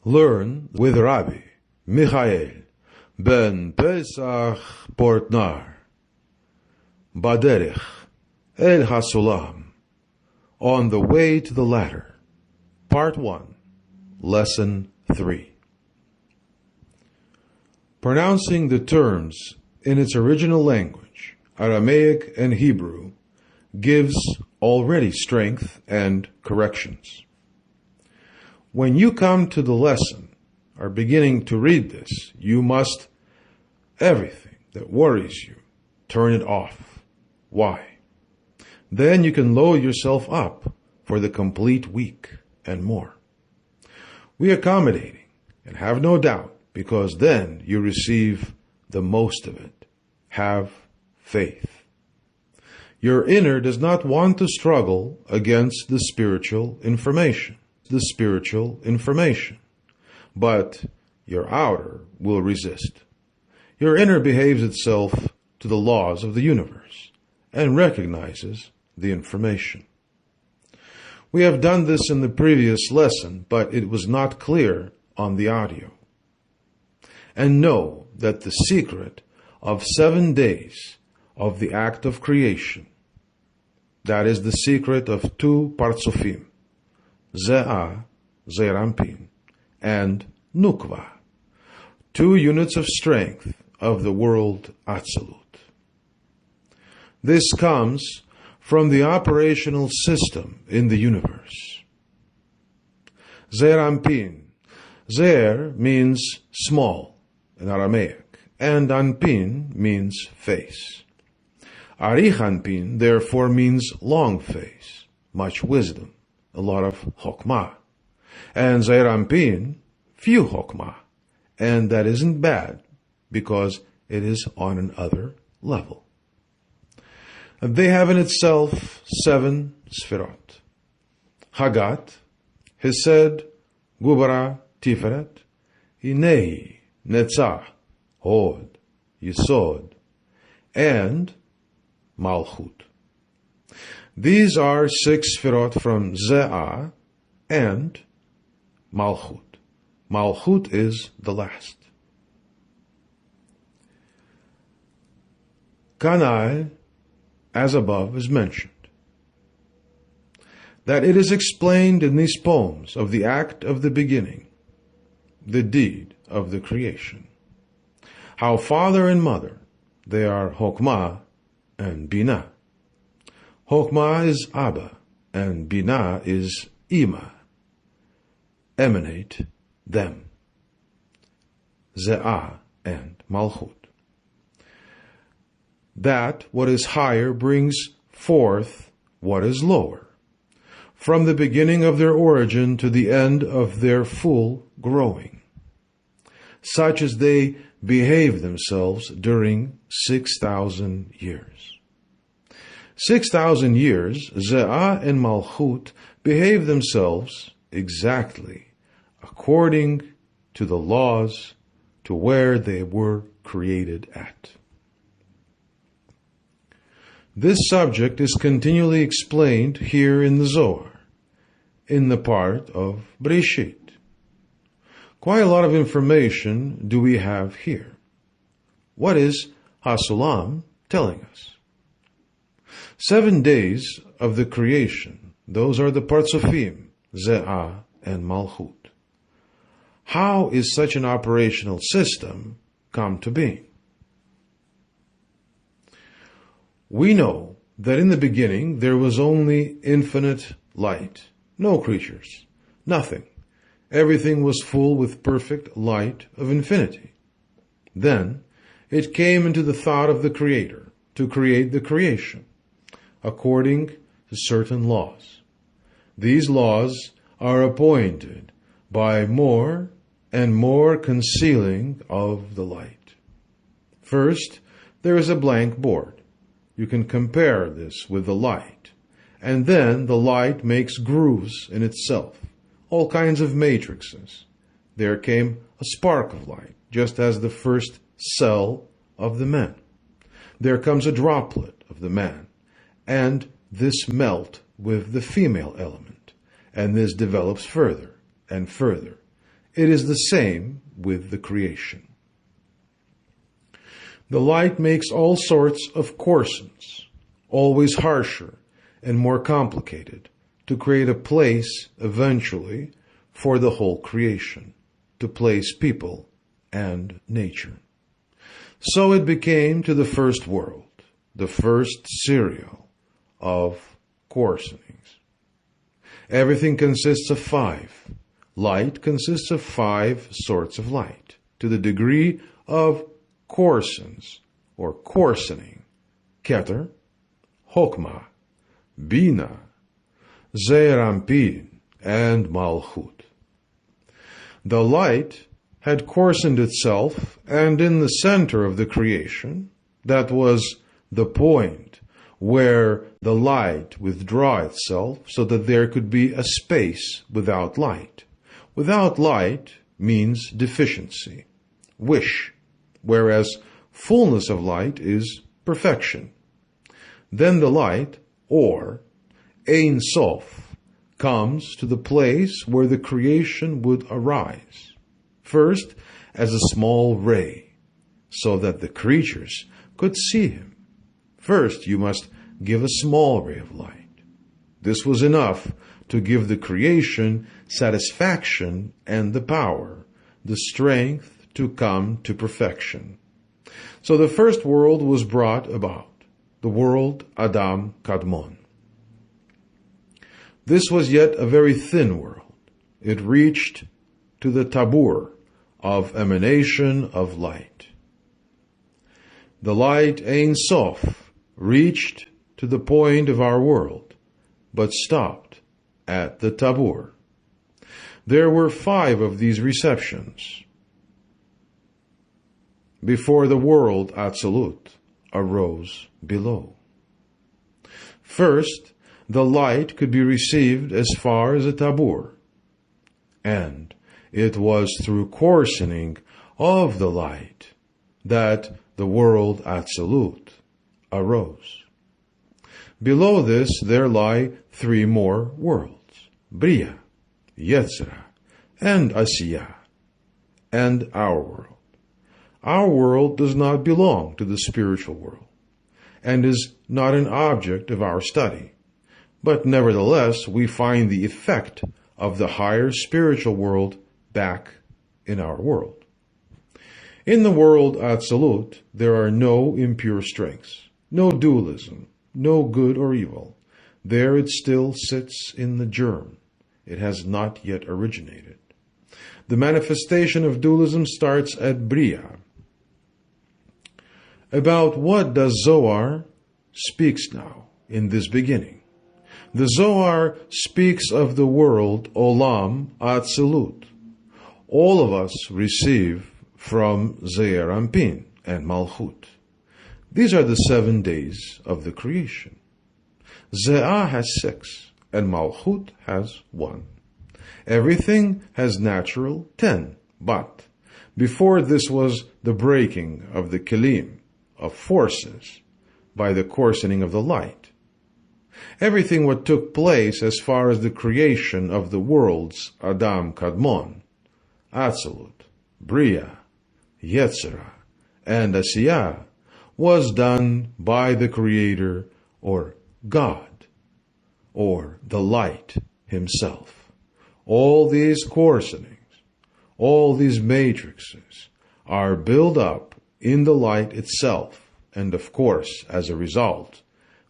Learn with Rabbi Michael-ben-Pesach Portnaar. Baderech El Hasulam. On the Way to the Ladder. Part 1. Lesson 3. Pronouncing the terms in its original language, Aramaic and Hebrew, gives already strength and corrections. When you come to the lesson, are beginning to read this, you must, everything that worries you, turn it off. Why? Then you can load yourself up for the complete week and more. We are accommodating, and have no doubt, because then you receive the most of it. Have faith. Your inner does not want to struggle against the spiritual information. But your outer will resist. Your inner behaves itself to the laws of the universe and recognizes the information. We have done this in the previous lesson, but it was not clear on the audio. And know that the secret of 7 days of the act of creation, that is the secret of 2 partsofim, Ze'ah, Zeir Anpin, and Nukva, 2 units of strength of the world Atzilut. This comes from the operational system in the universe. Zeir Anpin. Zeir means small in Aramaic, and Anpin means face. Arich Anpin therefore means long face, much wisdom, a lot of Chokmah. And Zeir Anpin, few Chokmah. And that isn't bad, because it is on another level. They have in itself 7 Sfirot. Hagat, Hesed, Gubara, Tiferet, Inehi, Netzach, Hod, Yesod, and Malchut. These are 6 Sfirot from Ze'ah and Malchut. Malchut is the last. Kanal, as above, is mentioned. That it is explained in these poems of the act of the beginning, the deed of the creation. How father and mother, they are Chokmah and Binah. Chokmah is Abba, and Binah is Ima. Emanate them. Ze'ah and Malchut. That what is higher brings forth what is lower, from the beginning of their origin to the end of their full growing, such as they behave themselves during 6,000 years. 6,000 years, Ze'ah and Malchut behave themselves exactly according to the laws to where they were created at. This subject is continually explained here in the Zohar, in the part of Breshit. Quite a lot of information do we have here. What is Hasulam telling us? 7 days of the creation, those are the partsofim, Ze'ah and Malchut. How is such an operational system come to be? We know that in the beginning there was only infinite light, no creatures, nothing. Everything was full with perfect light of infinity. Then it came into the thought of the Creator to create the creation, according to certain laws. These laws are appointed by more and more concealing of the light. First, there is a blank board. You can compare this with the light. And then the light makes grooves in itself, all kinds of matrices. There came a spark of light, just as the first cell of the man. There comes a droplet of the man, and this melt with the female element, and this develops further and further It is the same with the creation. The light makes all sorts of coarsenings, always harsher and more complicated, to create a place, eventually, for the whole creation, to place people and nature. So it became to the first world, the first cereal of coarsenings. Everything consists of 5. Light consists of 5 sorts of light, to the degree of coarsens, or coarsening: Keter, Chokmah, Bina, Zeir Anpin, and Malchut. The light had coarsened itself, and in the center of the creation, that was the point where the light withdraw itself so that there could be a space without light. Without light means deficiency, wish, whereas fullness of light is perfection. Then the light, or Ein Sof, comes to the place where the creation would arise. First, as a small ray, so that the creatures could see him. First, you must give a small ray of light. This was enough to give the creation satisfaction and the power, the strength to come to perfection. So the first world was brought about, the world Adam Kadmon. This was yet a very thin world. It reached to the tabur of emanation of light. The light Ein Sof reached to the point of our world, but stopped at the tabur. There were 5 of these receptions before the world Absolute arose below. First, the light could be received as far as a tabur, and it was through coarsening of the light that the world Absolute arose. Below this there lie 3 more worlds: Bria, Yetzirah, and Asiyah, and our world. Our world does not belong to the spiritual world, and is not an object of our study. But nevertheless, we find the effect of the higher spiritual world back in our world. In the world Absolute, there are no impure strengths, no dualism, no good or evil. There it still sits in the germ. It has not yet originated. The manifestation of dualism starts at Bria. About what does Zohar speaks now in this beginning? The Zohar speaks of the world Olam Atzilut. All of us receive from Zeir Anpin and Malchut. These are the 7 days of the creation. Ze'ah has 6, and Malchut has 1. Everything has natural 10, but before this was the breaking of the kelim, of forces, by the coarsening of the light. Everything what took place as far as the creation of the worlds Adam Kadmon, Atzilut, Bria, Yetzirah, and Asiyah was done by the Creator, or God, or the light himself. All these coarsenings, all these matrices are built up in the light itself, and of course, as a result,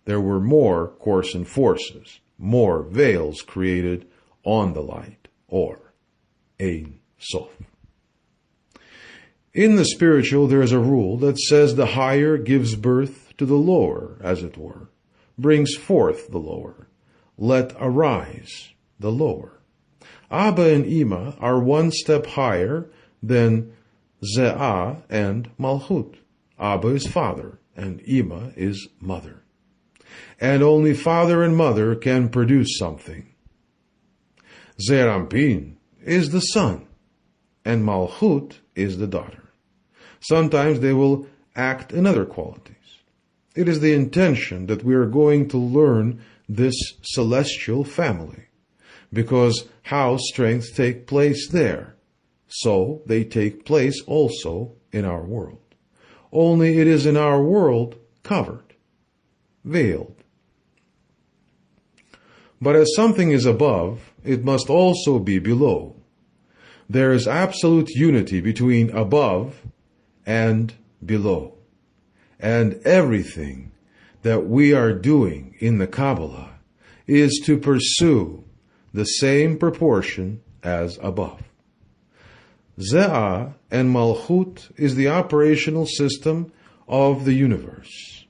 there were more coarsened forces, more veils created on the light, or Ein Sof. In the spiritual, there is a rule that says the higher gives birth to the lower, as it were, brings forth the lower. Let arise the lower. Abba and Ima are 1 step higher than Ze'ah and Malchut. Abba is father, and Ima is mother. And only father and mother can produce something. Zeir Anpin is the son, and Malchut is the daughter. Sometimes they will act in other qualities. It is the intention that we are going to learn this celestial family, because how strengths take place there, so they take place also in our world. Only it is in our world covered, veiled. But as something is above, it must also be below. There is absolute unity between above and below. And everything that we are doing in the Kabbalah is to pursue the same proportion as above. Ze'ah and Malchut is the operational system of the universe.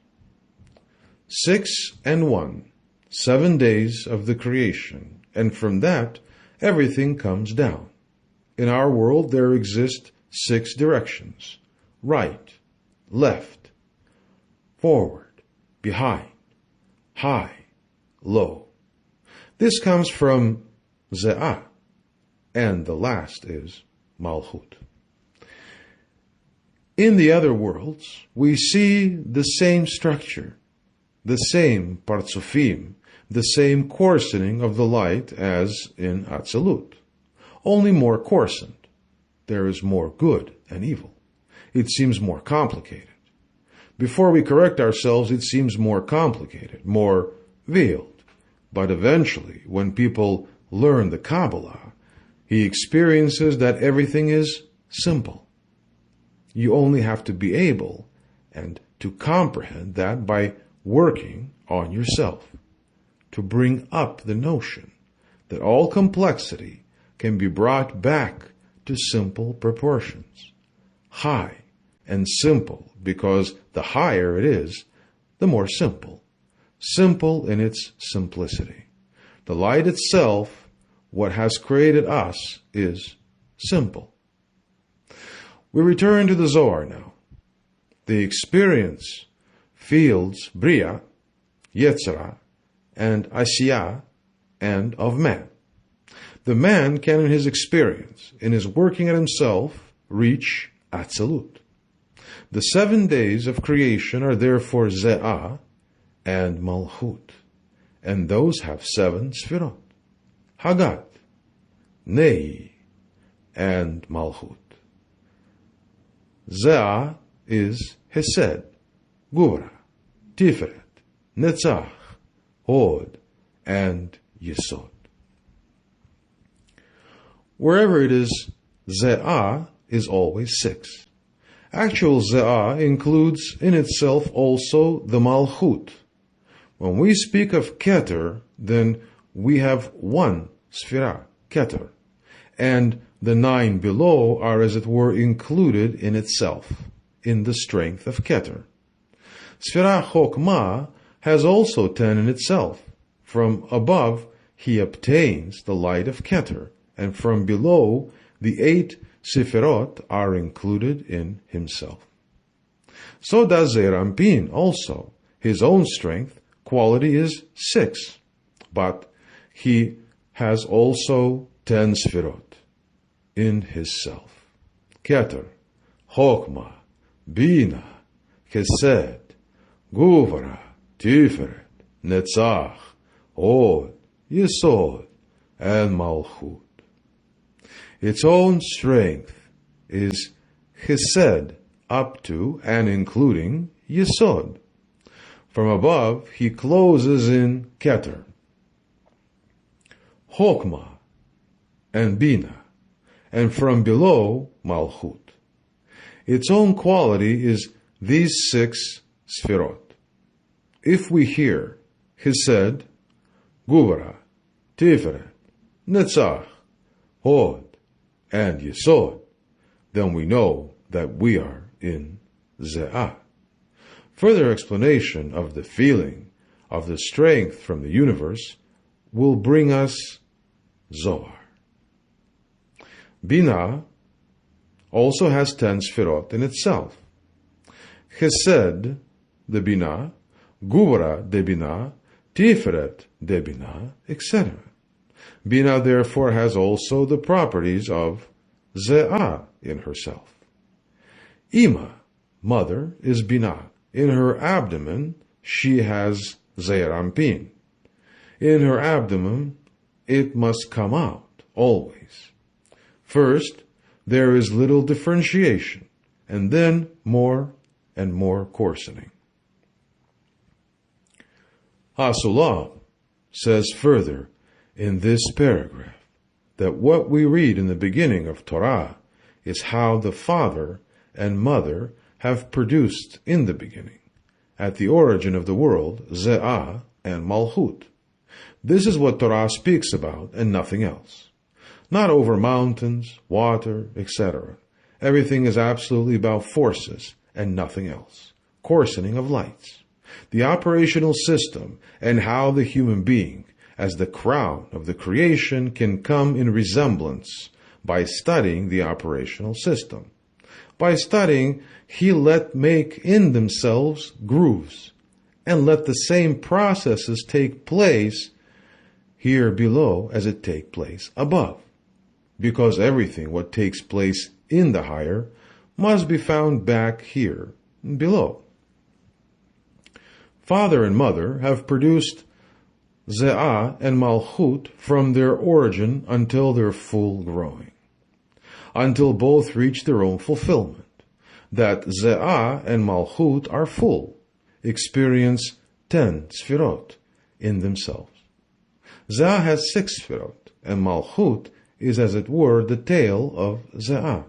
6 and 1, 7 days of the creation, and from that everything comes down. In our world there exist 6 directions: right, left, forward, behind, high, low. This comes from Ze'ah, and the last is Malchut. In the other worlds, we see the same structure, the same partsufim, the same coarsening of the light as in Atzilut, only more coarsened. There is more good and evil. It seems more complicated. Before we correct ourselves, it seems more complicated, more veiled. But eventually, when people learn the Kabbalah, he experiences that everything is simple. You only have to be able and to comprehend that by working on yourself, to bring up the notion that all complexity can be brought back to simple proportions. High and simple, because the higher it is, the more simple. Simple in its simplicity. The light itself, what has created us, is simple. We return to the Zohar now. The experience fields Bria, Yetzirah, and Asiyah, and of man. The man can, in his experience, in his working at himself, reach Atzilut. The 7 days of creation are therefore Ze'ah and Malchut, and those have 7 Sfirot: Hagat, Nehi, and Malchut. Ze'ah is Hesed, Gvura, Tiferet, Netzach, Hod, and Yesod. Wherever it is Ze'ah is always 6. Actual Ze'ah includes in itself also the Malchut. When we speak of Keter, then we have 1 Sphira, Keter, and the 9 below are, as it were, included in itself, in the strength of Keter. Sphira Chokmah has also 10 in itself. From above he obtains the light of Keter, and from below the 8 Sefirot are included in himself. So does Zeir Anpin also. His own strength, quality is 6, but he has also 10 Sefirot in his self. Keter, Chokmah, Bina, Chesed, Gvura, Tiferet, Netzach, Hod, Yesod, and Malchut. Its own strength is Chesed up to and including Yesod. From above, he closes in Keter, Chokmah, and Bina, and from below, Malchut. Its own quality is these 6 Sfirot. If we hear Chesed, Gvura, Tiferet, Netzach, Hod, and Yesod, then we know that we are in Ze'ah. Further explanation of the feeling of the strength from the universe will bring us Zohar. Bina also has 10 Sfirot in itself. Chesed, the Bina, Gvura, the Bina, Tiferet, the Bina, etc. Bina therefore has also the properties of Ze'ah in herself. Ima, mother, is Bina. In her abdomen she has Zeir Anpin. In her abdomen it must come out, always. First, there is little differentiation, and then more and more coarsening. Hasulam says further in this paragraph that what we read in the beginning of Torah is how the father and mother have produced in the beginning, at the origin of the world, Ze'ah and Malchut. This is what Torah speaks about and nothing else. Not over mountains, water, etc. Everything is absolutely about forces and nothing else. Coarsening of lights. The operational system and how the human being, as the crown of the creation, can come in resemblance by studying the operational system. By studying, he let make in themselves grooves, and let the same processes take place here below as it take place above. Because everything what takes place in the higher must be found back here below. Father and mother have produced Ze'ah and Malchut from their origin until their full growing, until both reach their own fulfillment, that Ze'ah and Malchut are full, experience 10 Sfirot in themselves. Ze'ah has 6 Sfirot, and Malchut is as it were the tail of Ze'ah.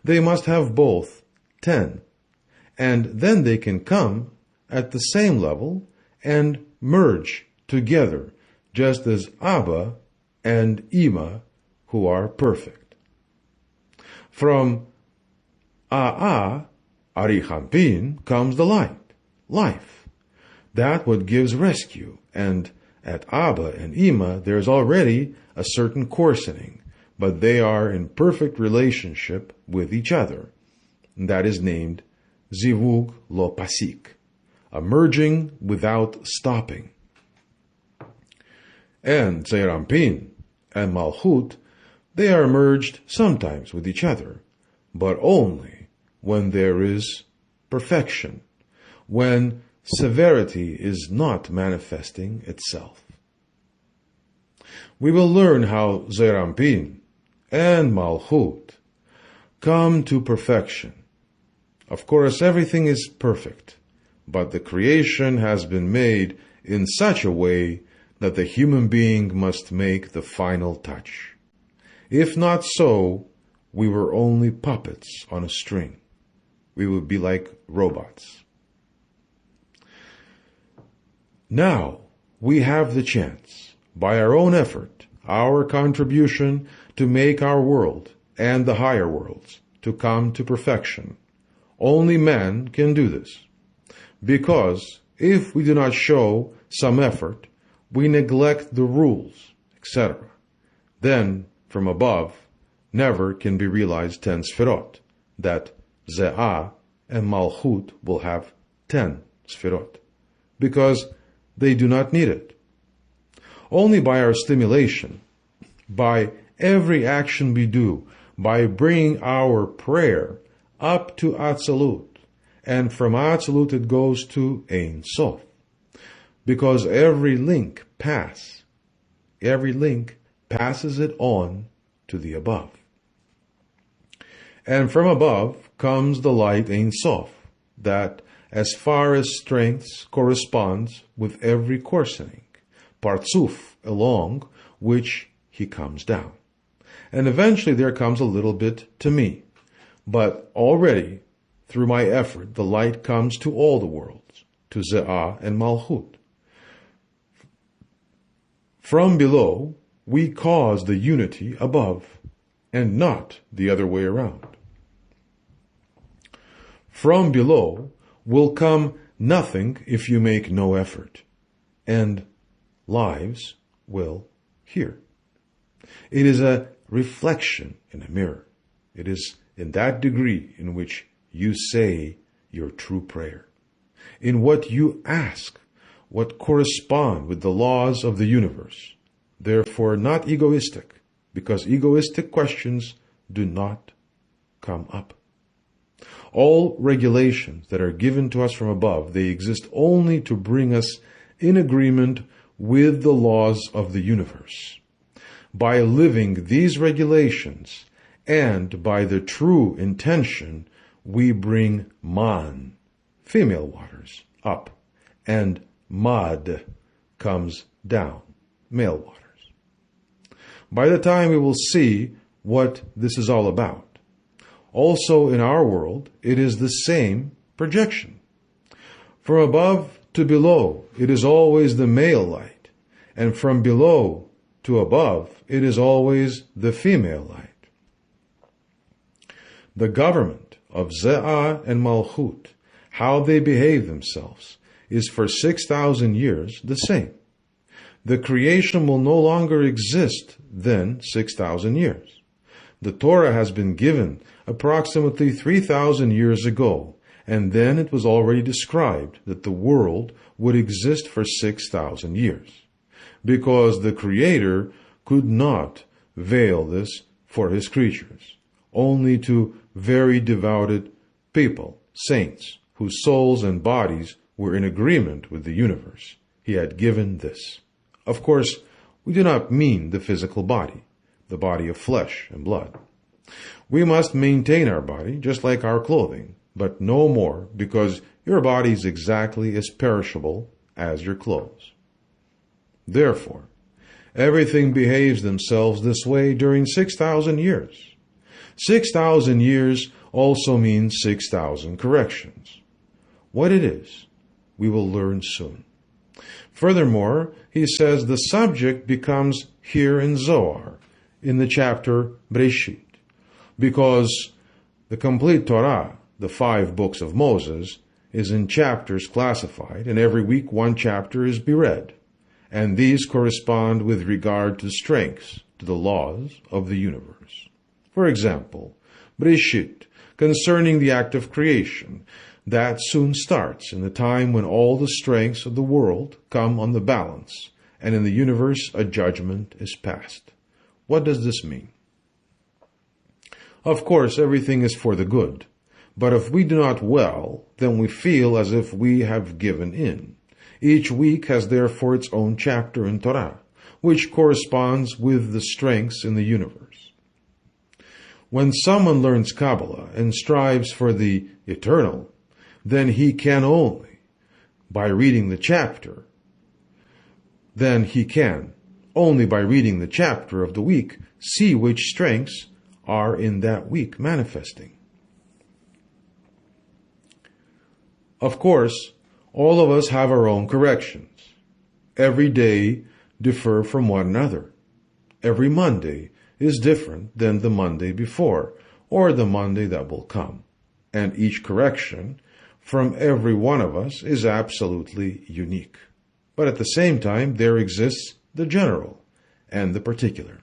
They must have both 10, and then they can come at the same level and merge together, just as Abba and Ima, who are perfect. From A'a, Arichampin, comes the light, life, that what gives rescue, and at Abba and Ima there's already a certain coarsening, but they are in perfect relationship with each other. That is named Zivug lo Pasik, a merging without stopping. And Zeirampin and Malchut, they are merged sometimes with each other, but only when there is perfection, when severity is not manifesting itself. We will learn how Zeirampin and Malchut come to perfection. Of course, everything is perfect, but the creation has been made in such a way that the human being must make the final touch. If not so, we were only puppets on a string. We would be like robots. Now, we have the chance, by our own effort, our contribution, to make our world and the higher worlds to come to perfection. Only man can do this. Because if we do not show some effort, we neglect the rules, etc. Then, from above, never can be realized 10 Sfirot, that Ze'ah and Malchut will have 10 Sfirot, because they do not need it. Only by our stimulation, by every action we do, by bringing our prayer up to Atzilut, and from Atzilut it goes to Ein Sof, because every link passes it on to the above. And from above comes the light Ein Sof, that as far as strengths corresponds with every coarsening, Partzuf, along which he comes down. And eventually there comes a little bit to me. But already, through my effort, the light comes to all the worlds, to Ze'ah and Malchut. From below, we cause the unity above, and not the other way around. From below will come nothing if you make no effort, and lives will hear. It is a reflection in a mirror. It is in that degree in which you say your true prayer, in what you ask, what correspond with the laws of the universe. Therefore, not egoistic, because egoistic questions do not come up. All regulations that are given to us from above, they exist only to bring us in agreement with the laws of the universe. By living these regulations and by the true intention we bring man, female waters, up, and mad comes down, male waters. By the time we will see what this is all about. Also in our world, it is the same projection. From above to below, it is always the male light, and from below to above, it is always the female light. The government of Ze'ah and Malchut, how they behave themselves, is for 6,000 years the same. The creation will no longer exist then 6,000 years. The Torah has been given approximately 3,000 years ago, and then it was already described that the world would exist for 6,000 years, because the Creator could not veil this for his creatures, only to very devoted people, saints, whose souls and bodies were in agreement with the universe. He had given this. Of course, we do not mean the physical body, the body of flesh and blood. We must maintain our body just like our clothing, but no more, because your body is exactly as perishable as your clothes. Therefore, everything behaves themselves this way during 6,000 years. 6,000 years also means 6,000 corrections. What it is, we will learn soon. Furthermore, he says the subject becomes here in Zohar, in the chapter Breshit, because the complete Torah, the 5 books of Moses, is in chapters classified, and every week one chapter is beread, and these correspond with regard to strengths, to the laws of the universe. For example, Breshit, concerning the act of creation, that soon starts in the time when all the strengths of the world come on the balance, and in the universe a judgment is passed. What does this mean? Of course, everything is for the good, but if we do not well, then we feel as if we have given in. Each week has therefore its own chapter in Torah, which corresponds with the strengths in the universe. When someone learns Kabbalah and strives for the eternal, then he can only, by reading the chapter, of the week, see which strengths are in that week manifesting. Of course, all of us have our own corrections. Every day differ from one another. Every Monday is different than the Monday before, or the Monday that will come. And each correction from every one of us is absolutely unique. But at the same time, there exists the general and the particular.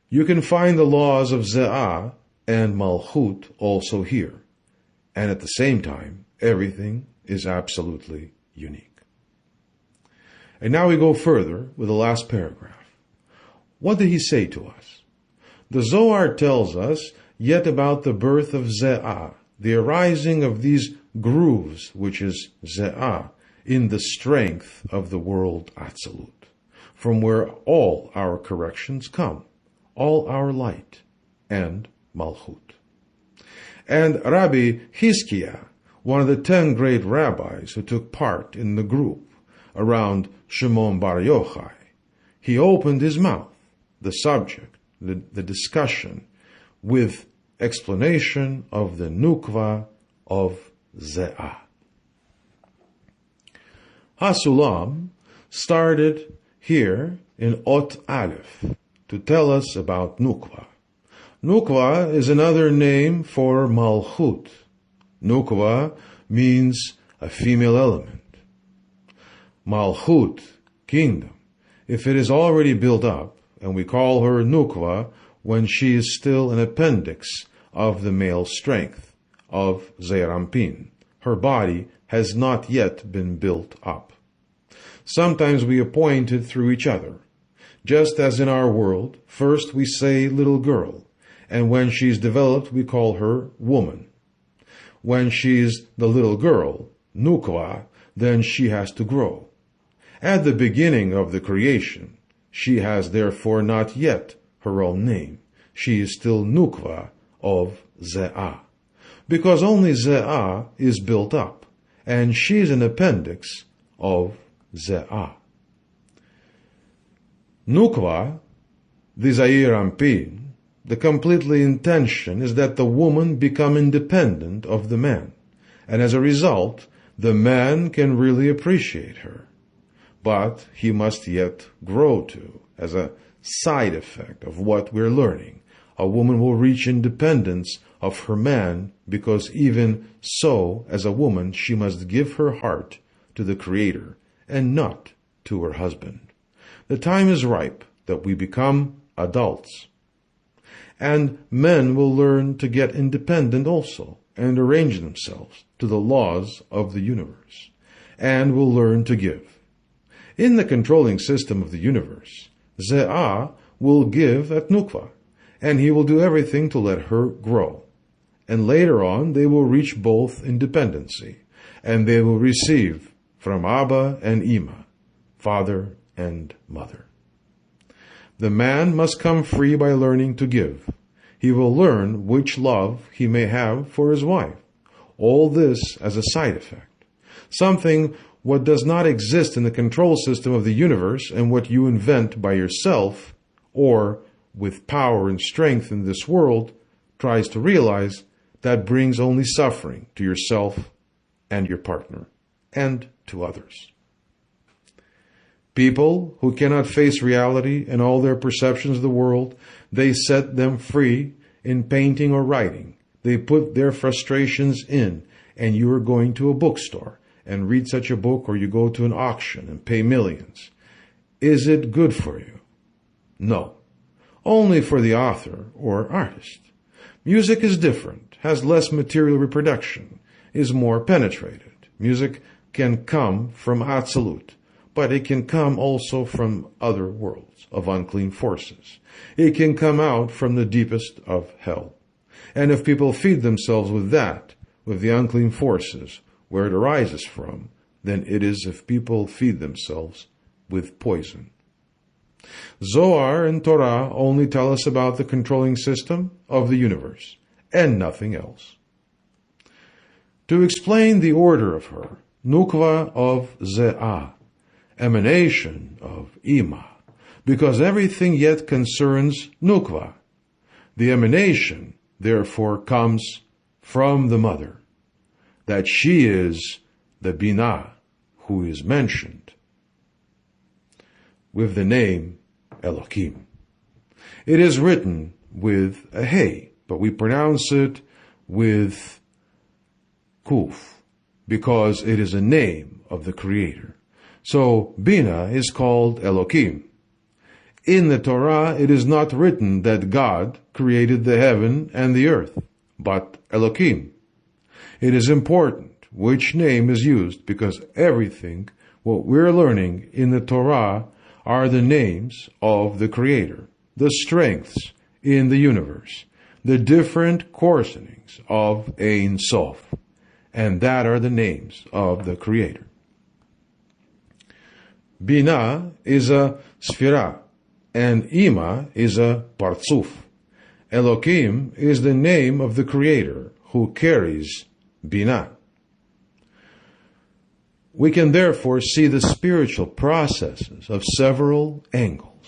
You can find the laws of Ze'ah and Malchut also here. And at the same time, everything is absolutely unique. And now we go further with the last paragraph. What did he say to us? The Zohar tells us yet about the birth of Ze'ah, the arising of these grooves, which is Ze'ah, in the strength of the world Atzilut, from where all our corrections come, all our light, and Malchut. And Rabbi Hizkiah, one of the 10 great rabbis who took part in the group around Shimon Bar Yochai, he opened his mouth, the subject, the discussion, with explanation of the nukva of Ze'ah. HaSulam started here in Ot Aleph to tell us about nukva. Nukva is another name for Malchut. Nukva means a female element. Malchut, kingdom, if it is already built up, and we call her nukva when she is still an appendix of the male strength, of Zeir Anpin. Her body has not yet been built up. Sometimes we appoint it through each other. Just as in our world, first we say little girl, and when she is developed we call her woman. When she is the little girl, nukva, then she has to grow. At the beginning of the creation, she has therefore not yet her own name. she is still Nukva of Ze'ah, because only Ze'ah is built up, and she is an appendix of Ze'ah. Nukva, the Zeir Anpin, the completely intention is that the woman become independent of the man, and as a result, the man can really appreciate her. But he must yet grow to, as a side effect of what we're learning, a woman will reach independence of her man, because even so, as a woman, she must give her heart to the Creator and not to her husband. The time is ripe that we become adults. And men will learn to get independent also and arrange themselves to the laws of the universe, and will learn to give. In the controlling system of the universe, Ze'ah will give at Nukva, and he will do everything to let her grow. And later on, they will reach both independency, and they will receive from Abba and Ima, father and mother. The man must come free by learning to give. He will learn which love he may have for his wife. All this as a side effect. Something what does not exist in the control system of the universe, and what you invent by yourself, or with power and strength in this world, tries to realize, that brings only suffering to yourself and your partner, and to others. People who cannot face reality and all their perceptions of the world, they set them free in painting or writing. They put their frustrations in, and you are going to a bookstore and read such a book, or you go to an auction and pay millions. Is it good for you? No. Only for the author or artist. Music is different, has less material reproduction, is more penetrated. Music can come from Absolute, but it can come also from other worlds of unclean forces. It can come out from the deepest of hell. And if people feed themselves with that, with the unclean forces, where it arises from, then it is if people feed themselves with poison. Zohar and Torah only tell us about the controlling system of the universe, and nothing else. To explain the order of her, Nukva of Ze'ah, emanation of Ima, because everything yet concerns Nukva. The emanation, therefore, comes from the mother, that she is the Binah, who is mentioned with the name Elohim. It is written with a Hey, but we pronounce it with Kuf, because it is a name of the Creator. So Bina is called Elohim. In the Torah, it is not written that God created the heaven and the earth, but Elohim. It is important which name is used, because everything what we're learning in the Torah are the names of the Creator, the strengths in the universe, the different coarsenings of Ein Sof, and that are the names of the Creator. Binah is a Sphira, and Ima is a Partzuf. Elohim is the name of the Creator who carries Binah. We can therefore see the spiritual processes of several angles.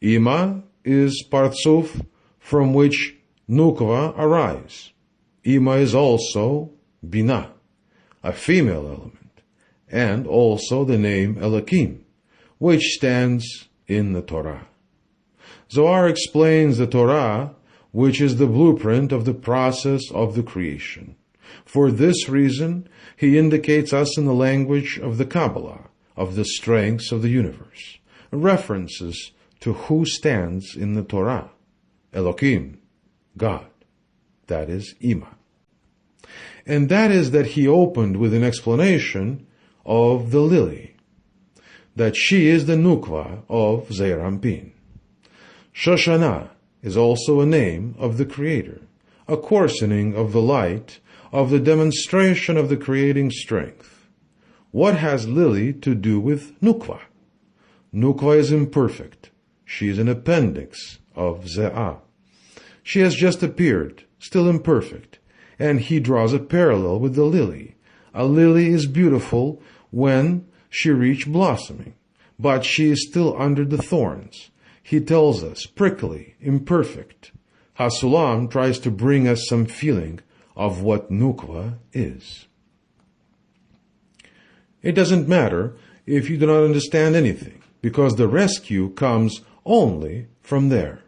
Ima is Partzuf, from which Nukva arise. Ima is also Binah, a female element, and also the name Elohim, which stands in the Torah. Zohar explains the Torah, which is the blueprint of the process of the creation. For this reason, he indicates us in the language of the Kabbalah, of the strengths of the universe, references to who stands in the Torah. Elohim, God, that is Ima. And that is that he opened with an explanation of the lily, that she is the Nukva of Zeir Anpin. Shoshana is also a name of the Creator, a coarsening of the light, of the demonstration of the creating strength. What has lily to do with Nukva? Nukva is imperfect. She is an appendix of Ze'ah. She has just appeared, still imperfect, and he draws a parallel with the lily. A lily is beautiful when she reaches blossoming, but she is still under the thorns. He tells us, prickly, imperfect. Hasulam tries to bring us some feeling of what Nukva is. It doesn't matter if you do not understand anything, because the rescue comes only from there,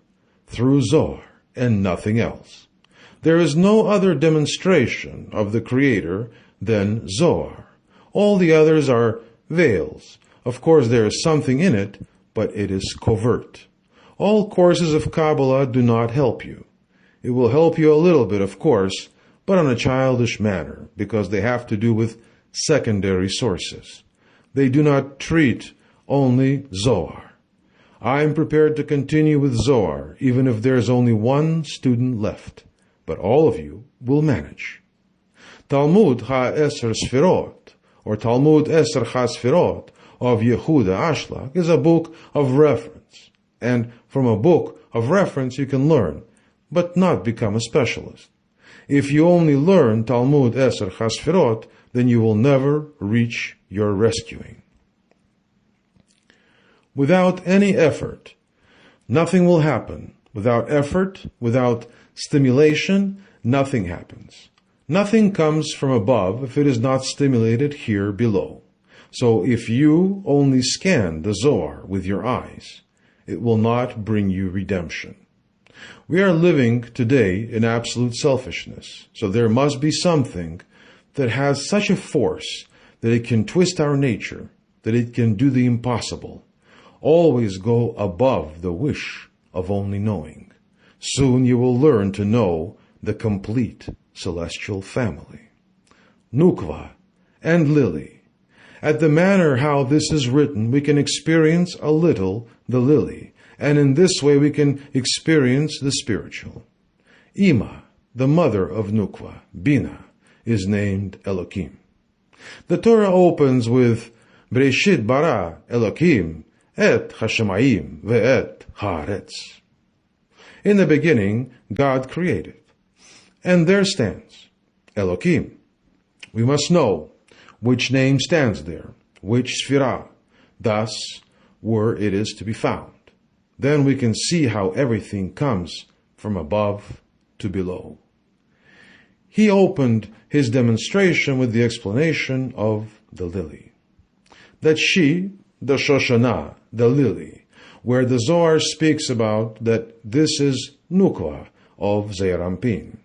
through Zohar, and nothing else. There is no other demonstration of the Creator than Zohar. All the others are veils. Of course, there is something in it, but it is covert. All courses of Kabbalah do not help you. It will help you a little bit, of course, but in a childish manner, because they have to do with secondary sources. They do not treat only Zohar. I am prepared to continue with Zohar, even if there is only one student left, but all of you will manage. Talmud ha-Eser Sfirot, or Talmud Eser ha-Sfirot of Yehuda Ashlag, is a book of reference, and from a book of reference you can learn, but not become a specialist. If you only learn Talmud Eser ha-Sfirot, then you will never reach your rescuing. Without any effort, nothing will happen. Without effort, without stimulation, nothing happens. Nothing comes from above if it is not stimulated here below. So if you only scan the Zohar with your eyes, it will not bring you redemption. We are living today in absolute selfishness, so there must be something that has such a force that it can twist our nature, that it can do the impossible. Always go above the wish of only knowing. Soon you will learn to know the complete celestial family. Nukva and lily. At the manner how this is written, we can experience a little the lily, and in this way we can experience the spiritual. Ima, the mother of Nukva, Bina, is named Elokim. The Torah opens with Breshit bara Elokim et Hashemayim ve'et haaretz. In the beginning, God created. And there stands Elokim. We must know which name stands there, which Sphira, thus where it is to be found. Then we can see how everything comes from above to below. He opened his demonstration with the explanation of the lily. That she, the Shoshana, the lily, where the Zohar speaks about that this is Nukva of Zeir Anpin.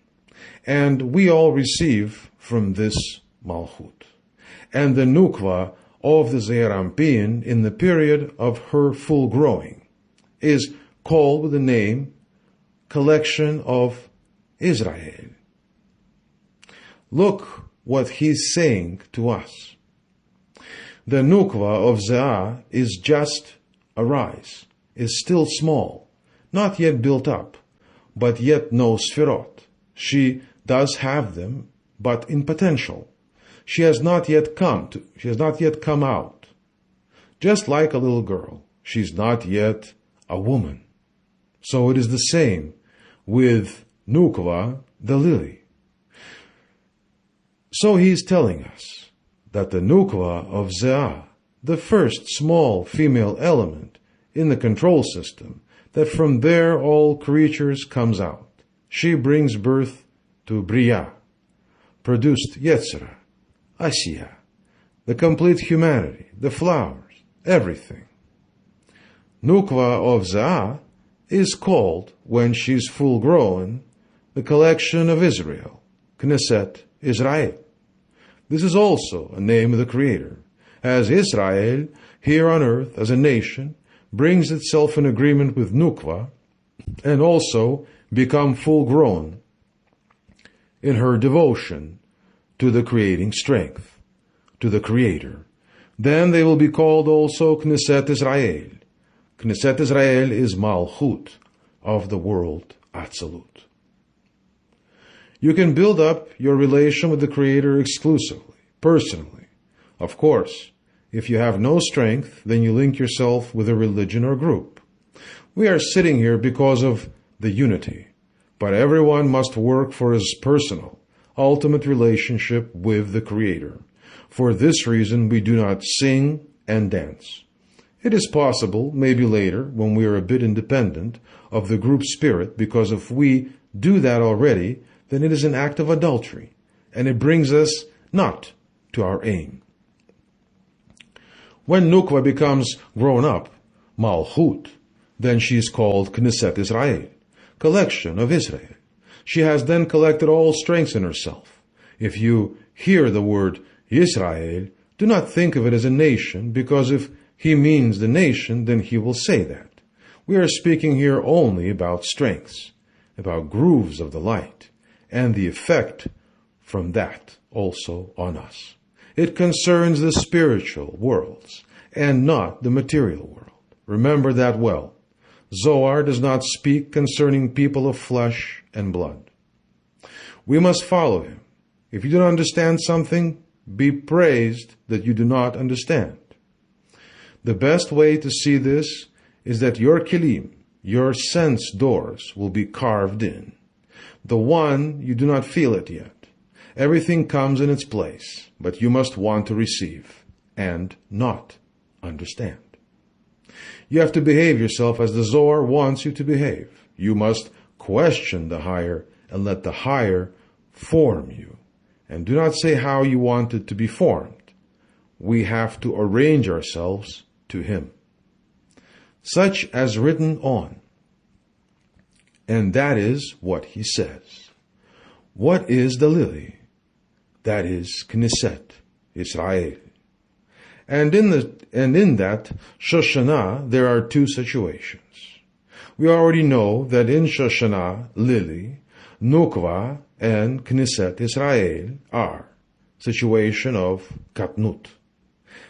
And we all receive from this Malchut. And the Nukva of the Zeir Anpin in the period of her full growing is called with the name Collection of Israel. Look what he's saying to us. The Nukva of Zeah is just a rise, is still small, not yet built up, but yet no Sfirot. She does have them, but in potential. She has not yet come out. Just like a little girl, she's not yet a woman. So it is the same with Nukva, the lily. So he is telling us that the Nukva of Zeah, the first small female element in the control system, that from there all creatures comes out. She brings birth to Bria, produced Yetzirah, Asiya, the complete humanity, the flowers, everything. Nukva of Zeah is called, when she's full grown, the collection of Israel, Knesset Israel. This is also a name of the Creator, as Israel, here on earth as a nation, brings itself in agreement with Nukva, and also become full grown in her devotion to the creating strength, to the Creator. Then they will be called also Knesset Israel. Knesset Israel is Malchut of the world Atzilut. You can build up your relation with the Creator exclusively, personally. Of course, if you have no strength, then you link yourself with a religion or group. We are sitting here because of the unity, But everyone must work for his personal, ultimate relationship with the Creator. For this reason, we do not sing and dance. It is possible, maybe later, when we are a bit independent of the group spirit, because if we do that already, then it is an act of adultery, and it brings us not to our aim. When Nukva becomes grown up, Malchut, then she is called Knesset Israel, collection of Israel. She has then collected all strengths in herself. If you hear the word Israel, do not think of it as a nation, because if he means the nation, then he will say that. We are speaking here only about strengths, about grooves of the light, and the effect from that also on us. It concerns the spiritual worlds, and not the material world. Remember that well. Zohar does not speak concerning people of flesh and blood. We must follow him. If you don't understand something, be praised that you do not understand. The best way to see this is that your kilim, your sense doors, will be carved in. The one, you do not feel it yet. Everything comes in its place, but you must want to receive and not understand. You have to behave yourself as the Zohar wants you to behave. You must question the higher and let the higher form you. And do not say how you want it to be formed. We have to arrange ourselves to him. Such as written on. And that is what he says. What is the lily? That is Knesset Israel. And in that Shoshana there are two situations. We already know that in Shoshana, lily, Nukva, and Knesset Israel are situation of katnut.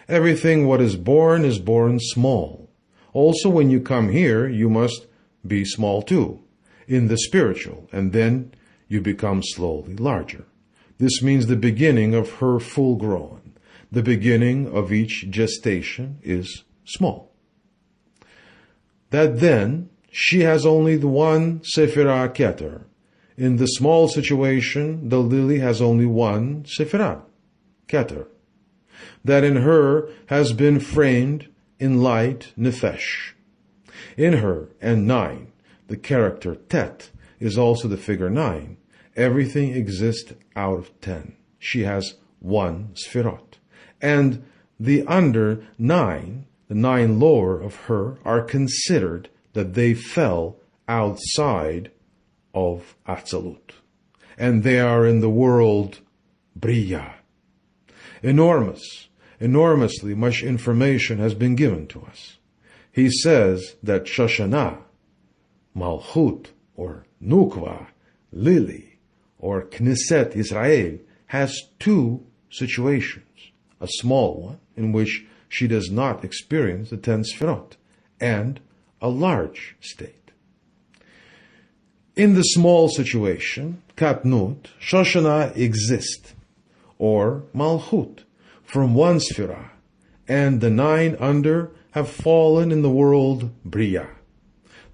Everything what is born small. Also, when you come here, you must be small too, in the spiritual, and then you become slowly larger. This means the beginning of her full grown. The beginning of each gestation is small. That then, she has only the one Sephirah Keter. In the small situation, the lily has only one Sephirah Keter. That in her has been framed in light Nefesh. In her, and 9, the character Tet is also the figure 9. Everything exists out of 10. She has one Sphirot. And the under 9, the 9 lower of her, are considered that they fell outside of Atzalut. And they are in the world Bria. Enormously much information has been given to us. He says that Shoshana, Malchut, or Nukva, Lily, or Knesset Israel, has two situations. A small one, in which she does not experience the 10 Sfirot, and a large state. In the small situation, Katnut, Shoshana exists, or Malchut, from one Sphira, and the 9 under have fallen in the world Bria.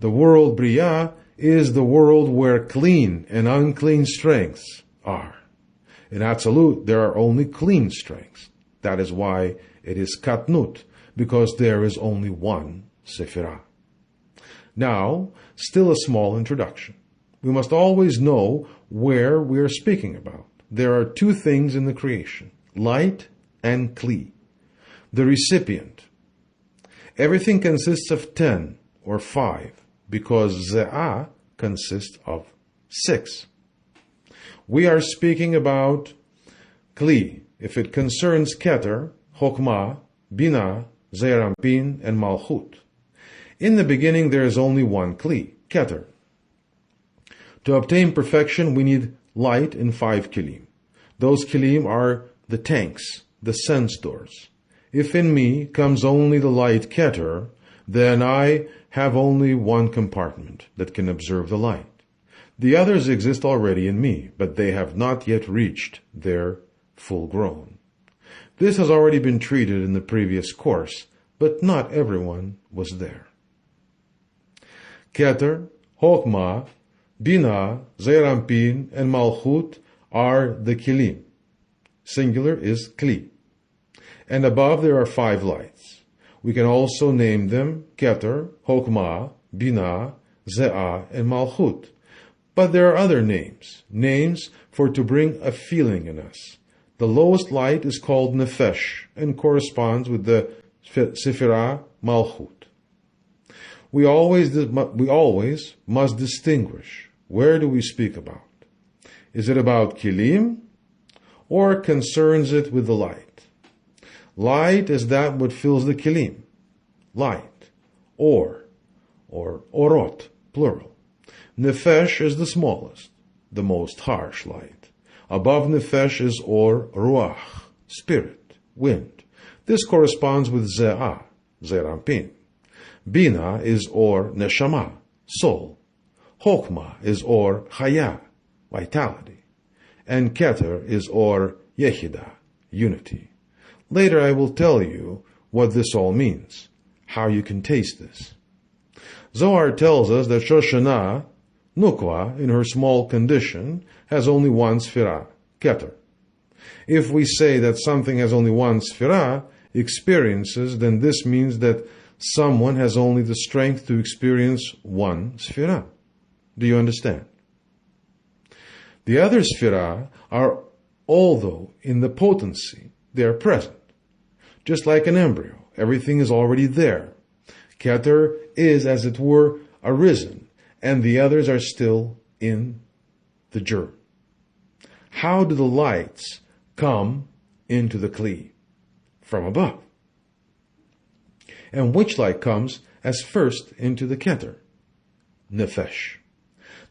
The world Bria is the world where clean and unclean strengths are. In Atzalut, there are only clean strengths. That is why it is Katnut, because there is only one Sephirah. Now, still a small introduction. We must always know where we are speaking about. There are two things in the creation, light and Kli. The recipient. Everything consists of 10 or 5, because Ze'ah consists of 6. We are speaking about Kli. If it concerns Keter, Chokmah, Binah, Zeir Anpin, and Malchut. In the beginning there is only one Kli, Keter. To obtain perfection we need light in 5 Kilim. Those Kilim are the tanks, the sense doors. If in me comes only the light Keter, then I have only one compartment that can observe the light. The others exist already in me, but they have not yet reached their full grown. This has already been treated in the previous course, but not everyone was there. Keter, Chokmah, Bina, Zeir Anpin, and Malchut are the Kilim. Singular is Kli. And above there are 5 lights. We can also name them Keter, Chokmah, Bina, Ze'ah, and Malchut. But there are other names for to bring a feeling in us. The lowest light is called Nefesh and corresponds with the Sefirah Malchut. We always must distinguish. Where do we speak about? Is it about Kilim or concerns it with the light? Light is that what fills the Kilim. Light. Or Orot, plural. Nefesh is the smallest, the most harsh light. Above Nefesh is Or Ruach, spirit, wind. This corresponds with Ze'ah, Zeir Anpin. Bina is Or Neshama, soul. Chokmah is Or Chaya, vitality. And Keter is Or Yechidah, unity. Later I will tell you what this all means, how you can taste this. Zohar tells us that Shoshana, Nukwa, in her small condition, has only one Sfirah, Keter. If we say that something has only one Sfirah, experiences, then this means that someone has only the strength to experience one Sfirah. Do you understand? The other Sfirah are, although in the potency, they are present. Just like an embryo, everything is already there. Keter is, as it were, arisen, and the others are still in the germ. How do the lights come into the Kli? From above. And which light comes as first into the Keter? Nefesh.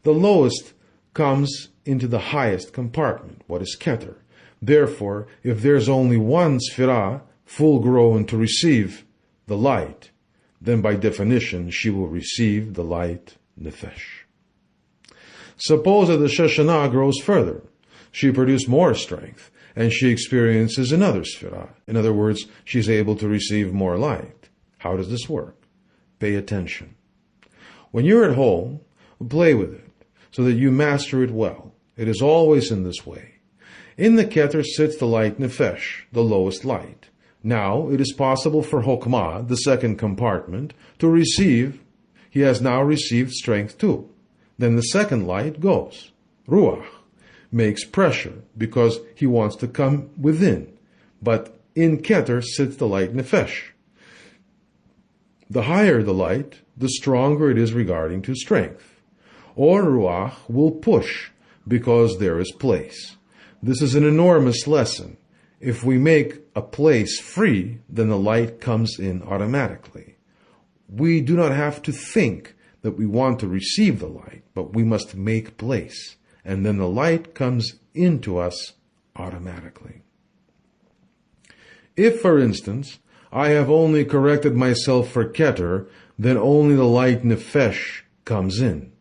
The lowest comes into the highest compartment, what is Keter. Therefore, if there's only one Sfirah, full grown to receive the light, then by definition she will receive the light Nefesh. Suppose that the Shoshana grows further. She produces more strength, and she experiences another Sfirah. In other words, she's able to receive more light. How does this work? Pay attention. When you're at home, play with it, so that you master it well. It is always in this way. In the Keter sits the light Nefesh, the lowest light. Now it is possible for Chokmah, the second compartment, to receive. He has now received strength too. Then the second light goes. Ruach makes pressure because he wants to come within. But in Keter sits the light Nefesh. The higher the light, the stronger it is regarding to strength. Or Ruach will push because there is place. This is an enormous lesson. If we make a place free, then the light comes in automatically. We do not have to think that we want to receive the light, but we must make place, and then the light comes into us automatically. If, for instance, I have only corrected myself for Keter, then only the light Nefesh comes in.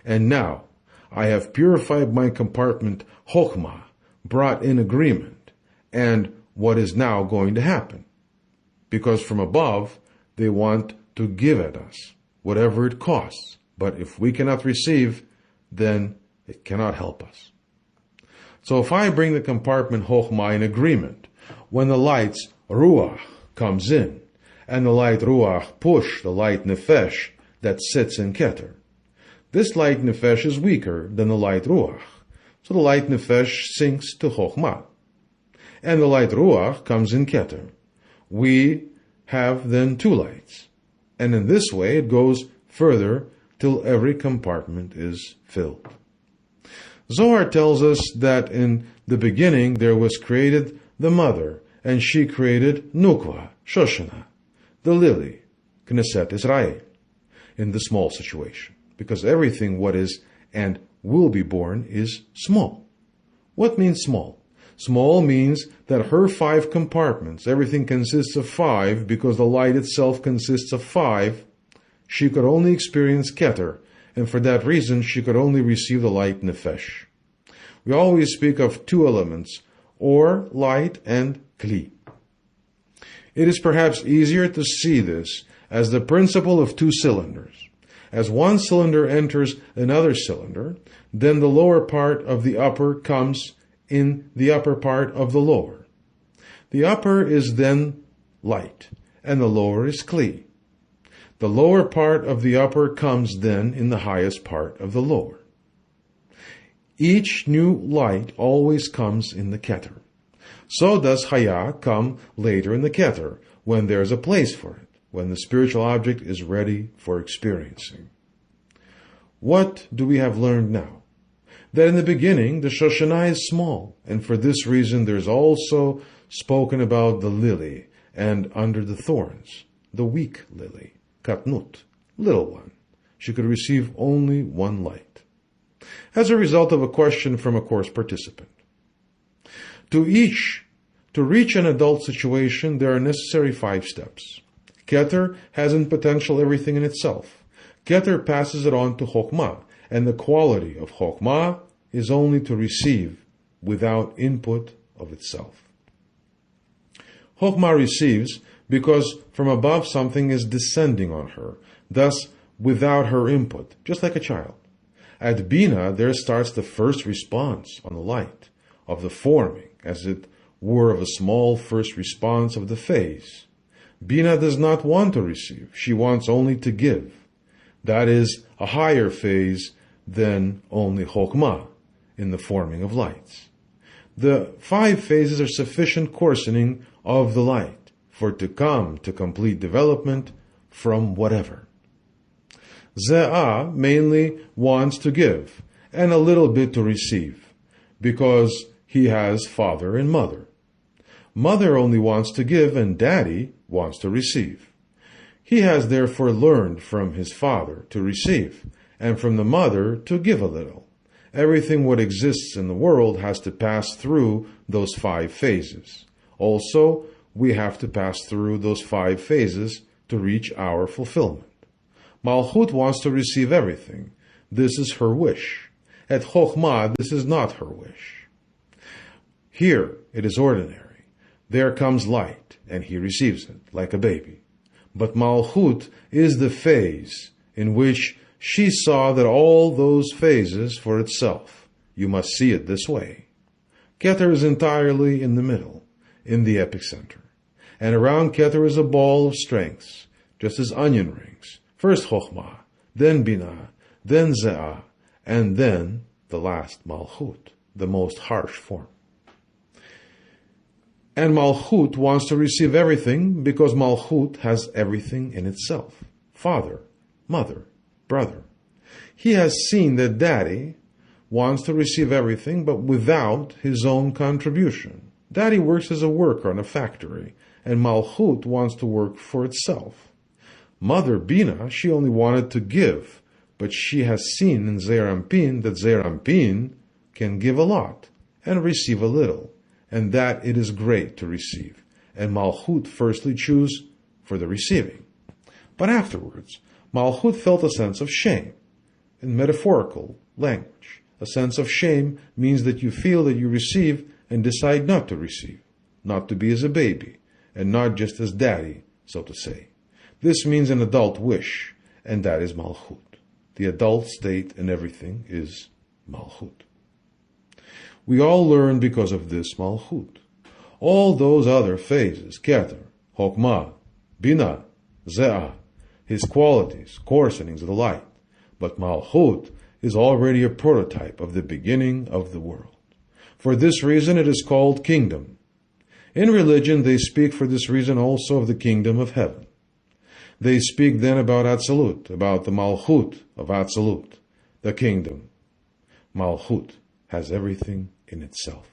And now, I have purified my compartment Chokmah, brought in agreement, and what is now going to happen? Because from above, they want to give at us, whatever it costs. But if we cannot receive, then it cannot help us. So if I bring the compartment Chokmah in agreement, when the light's Ruach comes in, and the light Ruach push the light Nefesh that sits in Keter, this light Nefesh is weaker than the light Ruach. So the light Nefesh sinks to Chokmah. And the light Ruach comes in Keter. We have then 2 lights. And in this way it goes further till every compartment is filled. Zohar tells us that in the beginning there was created the mother, and she created Nukwa, Shoshana, the lily, Knesset Israel, in the small situation. Because everything what is and will be born is small. What means small? Small means that her 5 compartments, everything consists of 5 because the light itself consists of 5. She could only experience Keter, and for that reason she could only receive the light Nefesh. We always speak of 2 elements, or light and Kli. It is perhaps easier to see this as the principle of 2 cylinders. As one cylinder enters another cylinder, then the lower part of the upper comes in the upper part of the lower. The upper is then light, and the lower is kli. The lower part of the upper comes then in the highest part of the lower. Each new light always comes in the Keter. So does Haya come later in the Keter, when there is a place for it, when the spiritual object is ready for experiencing. What do we have learned now? That in the beginning the Shoshana is small, and for this reason there is also spoken about the lily, and under the thorns, the weak lily, Katnut, little one. She could receive only one light. As a result of a question from a course participant. To reach an adult situation, there are necessary 5 steps. Keter has in potential everything in itself. Keter passes it on to Chokmah, and the quality of Chokmah is only to receive without input of itself. Chokmah receives because from above something is descending on her, thus without her input, just like a child. At Bina, there starts the first response on the light, of the forming, as it were of a small first response of the phase. Bina does not want to receive, she wants only to give. That is a higher phase than only Chokmah in the forming of lights. The 5 phases are sufficient coarsening of the light for it to come to complete development from whatever. Ze'ah mainly wants to give and a little bit to receive because he has father and mother. Mother only wants to give and daddy wants to receive. He has therefore learned from his father to receive and from the mother to give a little. Everything what exists in the world has to pass through those 5 phases. Also, we have to pass through those 5 phases to reach our fulfillment. Malchut wants to receive everything. This is her wish. At Chokhmah, this is not her wish. Here, it is ordinary. There comes light, and he receives it, like a baby. But Malchut is the phase in which she saw that all those phases for itself. You must see it this way. Keter is entirely in the middle, in the epicenter. And around Keter is a ball of strengths, just as onion rings. First Chokhmah, then Binah, then Ze'ah, and then the last Malchut, the most harsh form. And Malchut wants to receive everything because Malchut has everything in itself. Father, mother, brother. He has seen that Daddy wants to receive everything but without his own contribution. Daddy works as a worker in a factory, and Malchut wants to work for itself. Mother, Bina, she only wanted to give, but she has seen in Zeir Anpin that Zeir Anpin can give a lot and receive a little, and that it is great to receive. And Malchut firstly choose for the receiving. But afterwards, Malchut felt a sense of shame. In metaphorical language, a sense of shame means that you feel that you receive and decide not to receive, not to be as a baby, and not just as daddy, so to say. This means an adult wish, and that is Malchut. The adult state in everything is Malchut. We all learn because of this Malchut. All those other phases, Keter, Chokmah, Binah, Ze'ah, his qualities, coarsenings of the light. But Malchut is already a prototype of the beginning of the world. For this reason it is called kingdom. In religion they speak for this reason also of the kingdom of heaven. They speak then about Atzilut, about the Malchut of Atzilut, the kingdom. Malchut has everything in itself.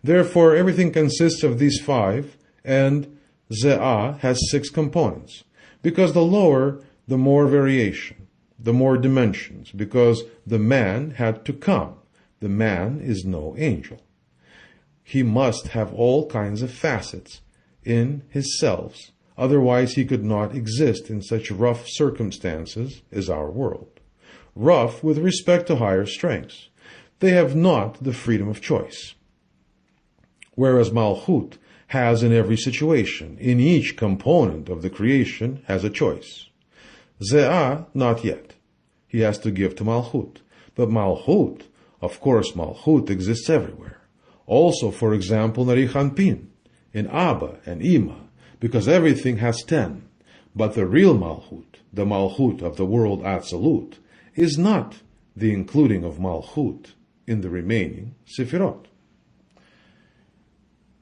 Therefore, everything consists of these 5, and Ze'ah has 6 components. Because the lower, the more variation, the more dimensions, because the man had to come. The man is no angel. He must have all kinds of facets in his selves. Otherwise, he could not exist in such rough circumstances as our world. Rough with respect to higher strengths. They have not the freedom of choice. Whereas Malchut has in every situation, in each component of the creation, has a choice. Ze'ah, not yet. He has to give to Malchut. But Malchut, of course, Malchut exists everywhere. Also, for example, Narichanpin, in Abba and Ima, because everything has 10. But the real Malchut, the Malchut of the world Absolute, is not the including of Malchut in the remaining Sefirot.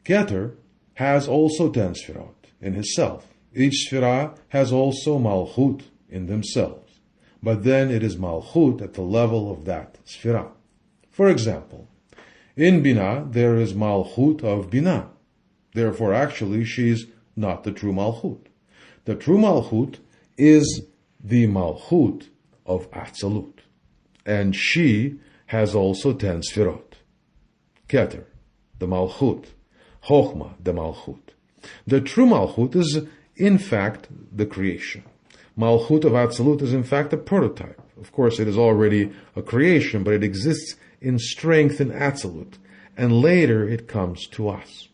Keter has also 10 Sefirot in himself. Each Sefirah has also Malchut in themselves. But then it is Malchut at the level of that Sefirah. For example, in Binah there is Malchut of Binah. Therefore, actually, she is not the true Malchut. The true Malchut is the Malchut of Atzilut. And she has also 10 Sfirot. Keter, the Malchut. Chochmah, the Malchut. The true Malchut is, in fact, the creation. Malchut of Atzilut is, in fact, a prototype. Of course, it is already a creation, but it exists in strength in Atzilut. And later it comes to us.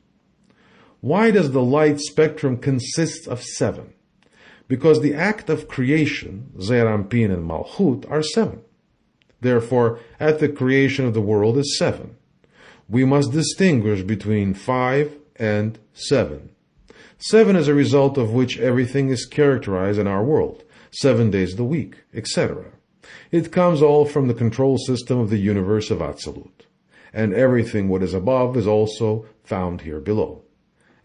Why does the light spectrum consist of 7? Because the act of creation, Zeir Anpin and Malchut, are 7. Therefore, at the creation of the world is 7. We must distinguish between 5 and 7. 7 is a result of which everything is characterized in our world, 7 days of the week, etc. It comes all from the control system of the universe of Atzilut. And everything what is above is also found here below.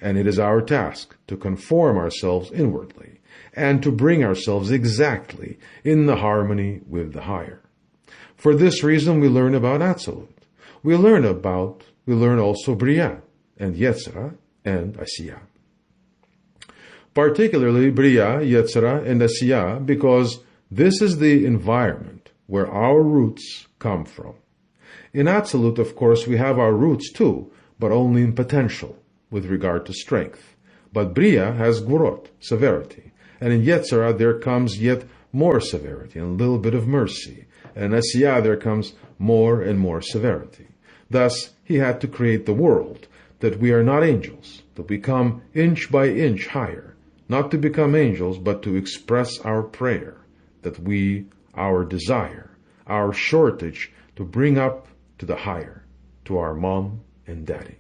And it is our task to conform ourselves inwardly and to bring ourselves exactly in the harmony with the higher. For this reason we learn about Atzilut. We learn also Bria and Yetzirah and Asiyah. Particularly Bria, Yetzirah, and Asiyah because this is the environment where our roots come from. In Atzilut, of course, we have our roots too, but only in potential, with regard to strength. But Bria has Gvurot, severity, and in Yetzirah there comes yet more severity and a little bit of mercy, and in Asiyah there comes more and more severity. Thus, he had to create the world, that we are not angels, that we come inch by inch higher, not to become angels, but to express our prayer, that we, our desire, our shortage, to bring up to the higher, to our mom and daddy.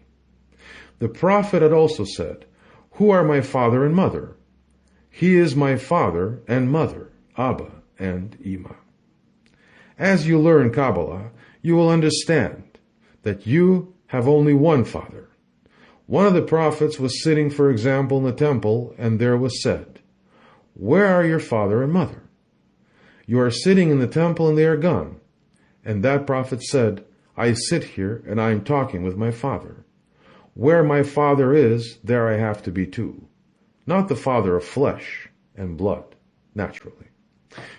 The prophet had also said, "Who are my father and mother?" He is my father and mother, Abba and Ima. As you learn Kabbalah, you will understand that you have only one father. One of the prophets was sitting, for example, in the temple, and there was said, "Where are your father and mother?" You are sitting in the temple and they are gone. And that prophet said, "I sit here and I am talking with my father. Where my father is, there I have to be too. Not the father of flesh and blood, naturally.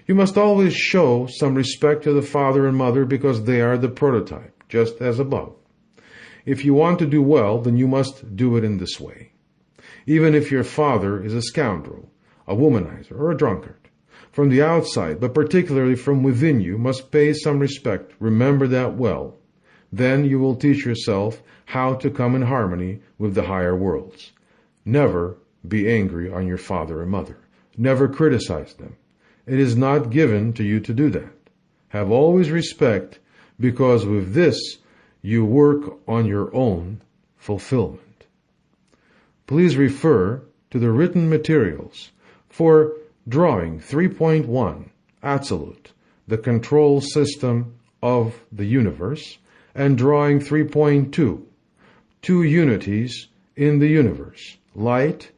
You must always show some respect to the father and mother because they are the prototype, just as above. If you want to do well, then you must do it in this way. Even if your father is a scoundrel, a womanizer, or a drunkard, from the outside, but particularly from within you, must pay some respect. Remember that well. Then you will teach yourself how to come in harmony with the higher worlds. Never be angry on your father and mother. Never criticize them. It is not given to you to do that. Have always respect, because with this you work on your own fulfillment. Please refer to the written materials for drawing 3.1, Atzilut, the control system of the universe, and drawing 3.2, two unities in the universe, light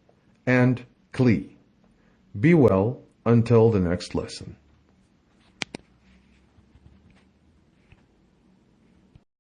and Kli. Be well until the next lesson.